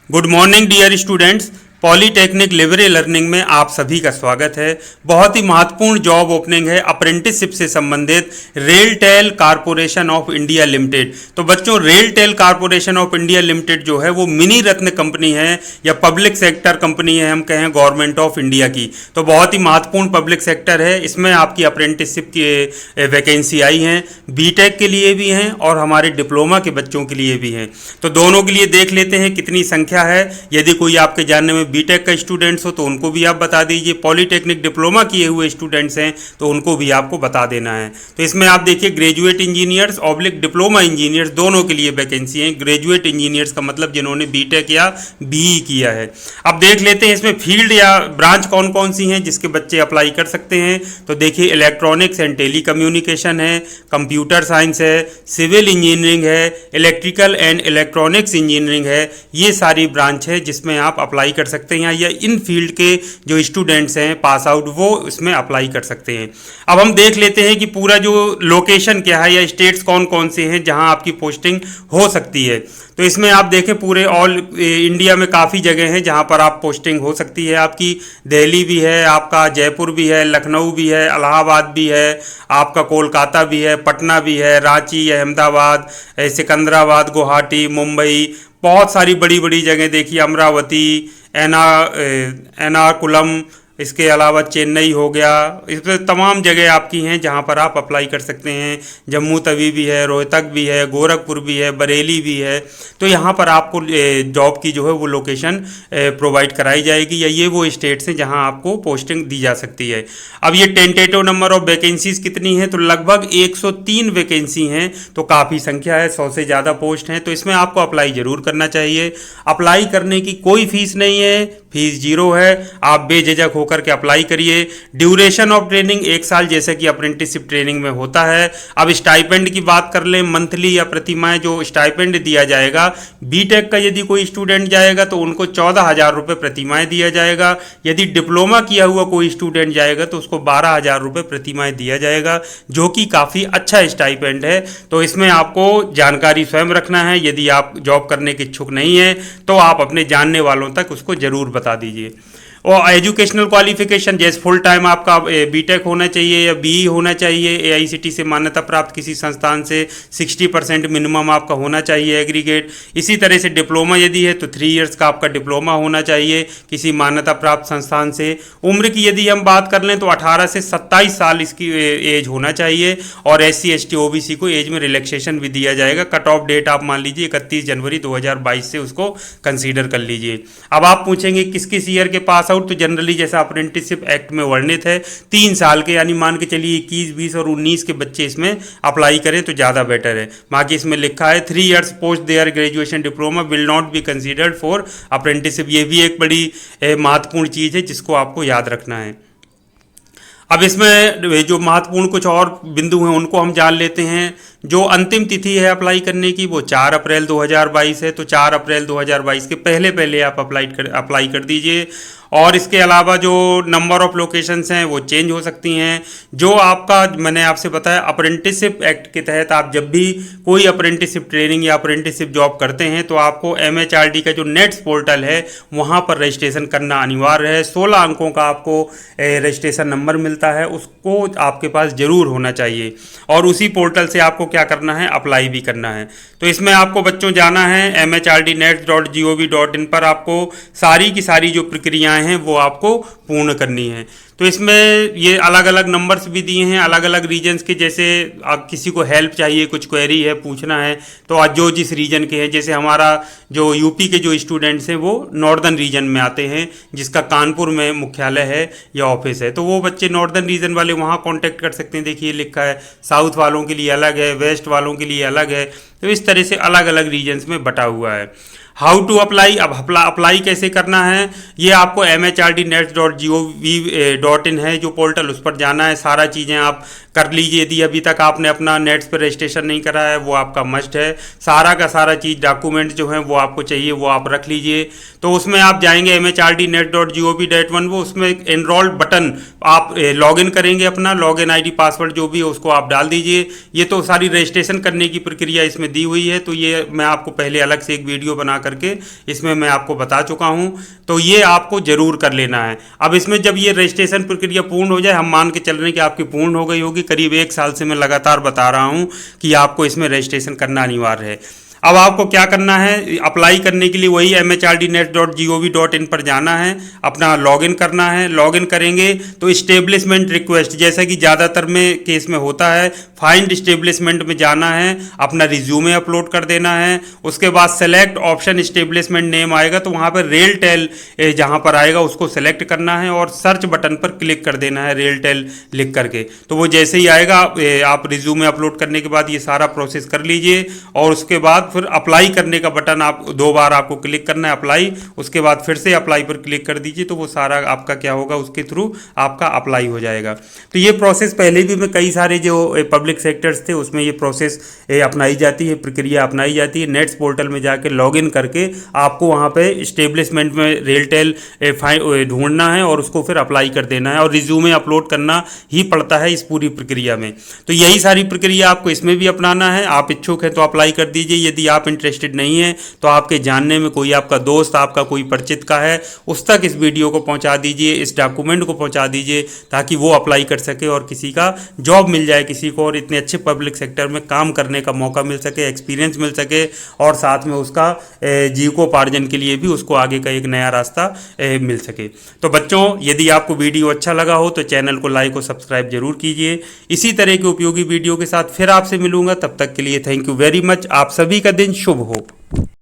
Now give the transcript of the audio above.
Good morning dear students. Polytechnic लिबरे learning में आप सभी का स्वागत है। बहुत ही महत्वपूर्ण जॉब ओपनिंग है अप्रेंटिसशिप से संबंधित RailTel corporation of India limited. तो बच्चों, RailTel corporation of India limited जो है वो मिनी रत्न कंपनी है या पब्लिक सेक्टर कंपनी है, हम कहें गवर्नमेंट ऑफ इंडिया की। तो बहुत ही महत्वपूर्ण पब्लिक सेक्टर है। इसमें आपकी अप्रेंटिसशिप की वैकेंसी आई हैं, बीटेक के लिए भी हैं और हमारे डिप्लोमा के बच्चों के लिए भी हैं। तो दोनों के लिए देख लेते हैं कितनी संख्या है। यदि कोई आपके जानने में बीटेक का स्टूडेंट्स हो तो उनको भी आप बता दीजिए, पॉलीटेक्निक डिप्लोमा किए हुए स्टूडेंट्स हैं तो उनको भी आपको बता देना है। तो इसमें आप देखिए graduate engineers oblique diploma engineers दोनों के लिए वैकेंसी है। ग्रेजुएट इंजीनियर्स का मतलब जिन्होंने बीटेक या बीई किया है। अब देख लेते हैं इसमें फील्ड या ब्रांच कौन कौन सी हैं जिसके बच्चे अप्लाई कर सकते हैं। तो देखिए इलेक्ट्रॉनिक्स एंड टेली कम्युनिकेशन है, कंप्यूटर साइंस है, सिविल इंजीनियरिंग है, इलेक्ट्रिकल एंड इलेक्ट्रॉनिक्स इंजीनियरिंग है। ये सारी ब्रांच है जिसमें आप अप्लाई कर सकते हैं या इन फील्ड के जो स्टूडेंट्स हैं पास आउट वो इसमें अप्लाई कर सकते हैं। अब हम देख लेते हैं कि पूरा जो लोकेशन क्या है या स्टेट्स कौन कौन से हैं जहां आपकी पोस्टिंग हो सकती है। तो इसमें आप देखें पूरे ऑल इंडिया में काफ़ी जगह हैं जहां पर आप पोस्टिंग हो सकती है आपकी। दिल्ली भी है, आपका जयपुर भी है, लखनऊ भी है, इलाहाबाद भी है, आपका कोलकाता भी है, पटना भी है, रांची, अहमदाबाद, सिकंदराबाद, गुवाहाटी, मुंबई, बहुत सारी बड़ी बड़ी जगह देखिए, अमरावती, एर्नाकुलम, इसके अलावा चेन्नई हो गया। इस पर तमाम जगह आपकी हैं जहां पर आप अप्लाई कर सकते हैं। जम्मू तवी भी है, रोहतक भी है, गोरखपुर भी है, बरेली भी है। तो यहां पर आपको जॉब की जो है वो लोकेशन प्रोवाइड कराई जाएगी या ये वो स्टेट्स हैं जहां आपको पोस्टिंग दी जा सकती है। अब ये टेंटेटिव नंबर ऑफ वैकेंसीज कितनी है, तो लगभग 103 वैकेंसी हैं। तो काफ़ी संख्या है, 100 से ज़्यादा पोस्ट हैं। तो इसमें आपको अप्लाई ज़रूर करना चाहिए। अप्लाई करने की कोई फीस नहीं है, फीस 0 है। आप बेझिझक होकर के अप्लाई करिए। ड्यूरेशन ऑफ ट्रेनिंग 1 साल जैसे कि अप्रेंटिसशिप ट्रेनिंग में होता है। अब स्टाइपेंड की बात कर लें, मंथली या प्रतिमाह जो स्टाइपेंड दिया जाएगा, बीटेक का यदि कोई स्टूडेंट जाएगा तो उनको 14,000 रुपये प्रतिमाह दिया जाएगा। यदि डिप्लोमा किया हुआ कोई स्टूडेंट जाएगा तो उसको 12,000 रुपये प्रतिमाह दिया जाएगा, जो कि काफ़ी अच्छा स्टाइपेंड है। तो इसमें आपको जानकारी स्वयं रखना है। यदि आप जॉब करने के इच्छुक नहीं हैं तो आप अपने जानने वालों तक उसको ज़रूर बता दीजिए। और एजुकेशनल क्वालिफिकेशन जैसे फुल टाइम आपका बीटेक होना चाहिए या बीई होना चाहिए, एआईसीटी से मान्यता प्राप्त किसी संस्थान से 60% मिनिमम आपका होना चाहिए एग्रीगेट। इसी तरह से डिप्लोमा यदि है तो 3 इयर्स का आपका डिप्लोमा होना चाहिए किसी मान्यता प्राप्त संस्थान से। उम्र की यदि हम बात कर लें तो 18 से 27 साल इसकी एज होना चाहिए। और SC ST OBC को एज में रिलैक्सेशन भी दिया जाएगा। कट ऑफ डेट आप मान लीजिए 31 जनवरी 2022 से उसको कंसीडर कर लीजिए। अब आप पूछेंगे किस किस ईयर के पास तो जनरली जैसा अप्रेंटिसशिप एक्ट में वर्णित है 3 साल के, यानी मान के चलिए 21, 20 और 19 के बच्चे इसमें अप्लाई करें तो ज़्यादा बेटर है। बाकी इसमें लिखा है 3 years post their graduation diploma will not be considered for apprenticeship. ये भी एक बड़ी महत्वपूर्ण चीज़ है जिसको आपको याद रखना है। अब इसमें जो महत्वपूर्ण कुछ और बिंदु हैं उनको हम जान लेते हैं। जो अंतिम तिथि है अप्लाई करने की वो 4 अप्रैल 2022 है। तो 4 अप्रैल 2022 के पहले पहले आप अप्लाई कर दीजिए। और इसके अलावा जो नंबर ऑफ लोकेशंस हैं वो चेंज हो सकती हैं। जो आपका मैंने आपसे बताया अप्रेंटिसशिप एक्ट के तहत आप जब भी कोई अप्रेंटिसशिप ट्रेनिंग या अप्रेंटिसशिप जॉब करते हैं तो आपको MHRD का जो नेट्स पोर्टल है वहाँ पर रजिस्ट्रेशन करना अनिवार्य है। 16 अंकों का आपको रजिस्ट्रेशन नंबर मिलता है, उसको आपके पास ज़रूर होना चाहिए। और उसी पोर्टल से आपको क्या करना है, अप्लाई भी करना है। तो इसमें आपको बच्चों जाना है MHRDnets.gov.in पर। आपको सारी की सारी जो प्रक्रियाएं हैं वो आपको पूर्ण करनी है। तो इसमें ये अलग अलग नंबर्स भी दिए हैं अलग अलग रीजन्स के। जैसे आप किसी को हेल्प चाहिए, कुछ क्वेरी है, पूछना है, तो आज जो जिस रीजन के हैं, जैसे हमारा जो यूपी के जो स्टूडेंट्स हैं वो नॉर्दर्न रीजन में आते हैं जिसका कानपुर में मुख्यालय है या ऑफिस है, तो वो बच्चे नॉर्दर्न रीजन वाले वहाँ कॉन्टैक्ट कर सकते हैं। देखिए लिखा है साउथ वालों के लिए अलग है, वेस्ट वालों के लिए अलग है। तो इस तरह से अलग अलग रीजन्स में बटा हुआ है। हाउ टू अप्लाई, अब अप्लाई कैसे करना है, ये आपको MHRDnets.gov.in है जो पोर्टल, उस पर जाना है। सारा चीज़ें आप कर लीजिए। यदि अभी तक आपने अपना नेट्स पर रजिस्ट्रेशन नहीं करा है वो आपका मस्ट है। सारा का सारा चीज़ डॉक्यूमेंट जो है वो आपको चाहिए वो आप रख लीजिए। तो उसमें आप जाएंगे MHRDnet.gov.in, वो उसमें एक एनरोल बटन आप लॉगिन करेंगे, अपना लॉगिन ID पासवर्ड जो भी है उसको आप डाल दीजिए। ये तो सारी रजिस्ट्रेशन करने की प्रक्रिया इसमें इसमें दी हुई है, तो ये मैं आपको पहले अलग से एक वीडियो बना करके इसमें मैं आपको बता चुका हूँ, तो ये आपको ज़रूर कर लेना है। अब इसमें जब ये रजिस्ट्रेशन प्रक्रिया पूर्ण हो जाए, हम मान के चल रहे हैं कि आपकी पूर्ण हो गई होगी, करीब 1 साल से मैं लगातार बता रहा हूँ कि आपको इसमें रजिस्ट्रेशन करना अनिवार्य है। अब आपको क्या करना है, अप्लाई करने के लिए वही mhrdnet.gov.in पर जाना है, अपना लॉगिन करना है। लॉगिन करेंगे तो इस्टेब्लिशमेंट रिक्वेस्ट, जैसा कि ज़्यादातर में केस में होता है, फाइंड इस्टेब्लिशमेंट में जाना है, अपना रिज्यूमे अपलोड कर देना है। उसके बाद सेलेक्ट ऑप्शन इस्टेब्लिशमेंट नेम आएगा, तो वहाँ पर रेल टेल जहाँ पर आएगा उसको सेलेक्ट करना है और सर्च बटन पर क्लिक कर देना है रेल टेल लिख करके। तो वो जैसे ही आएगा, आप रिज्यूमे अपलोड करने के बाद ये सारा प्रोसेस कर लीजिए और उसके बाद फिर अप्लाई करने का बटन आप 2 बार आपको क्लिक करना है, अप्लाई, उसके बाद फिर से अप्लाई पर क्लिक कर दीजिए, तो वो सारा आपका क्या होगा, उसके थ्रू आपका अप्लाई हो जाएगा। तो ये प्रोसेस पहले भी मैं कई सारे जो पब्लिक सेक्टर्स थे उसमें ये प्रोसेस अपनाई जाती है, प्रक्रिया अपनाई जाती है। नेट्स पोर्टल में जाके लॉगिन करके आपको वहाँ पे इस्टेब्लिशमेंट में रेलटेल ढूंढना है और उसको फिर अप्लाई कर देना है और रिज्यूमे अपलोड करना ही पड़ता है इस पूरी प्रक्रिया में। तो यही सारी प्रक्रिया आपको इसमें भी अपनाना है। आप इच्छुक हैं तो अप्लाई कर दीजिए, यदि आप इंटरेस्टेड नहीं हैं तो आपके जानने में कोई आपका दोस्त, आपका कोई परिचित का है, उस तक इस वीडियो को पहुंचा दीजिए, इस डॉक्यूमेंट को पहुंचा दीजिए, ताकि वो अप्लाई कर सके और किसी का जॉब मिल जाए किसी को, और इतने अच्छे पब्लिक सेक्टर में काम करने का मौका मिल सके, एक्सपीरियंस मिल सके, और साथ में उसका जीविकोपार्जन के लिए भी उसको आगे का एक नया रास्ता मिल सके। तो बच्चों, यदि आपको वीडियो अच्छा लगा हो तो चैनल को लाइक और सब्सक्राइब जरूर कीजिए। इसी तरह के उपयोगी वीडियो के साथ फिर आपसे मिलूंगा, तब तक के लिए थैंक यू वेरी मच। आप सभी का दिन शुभ हो।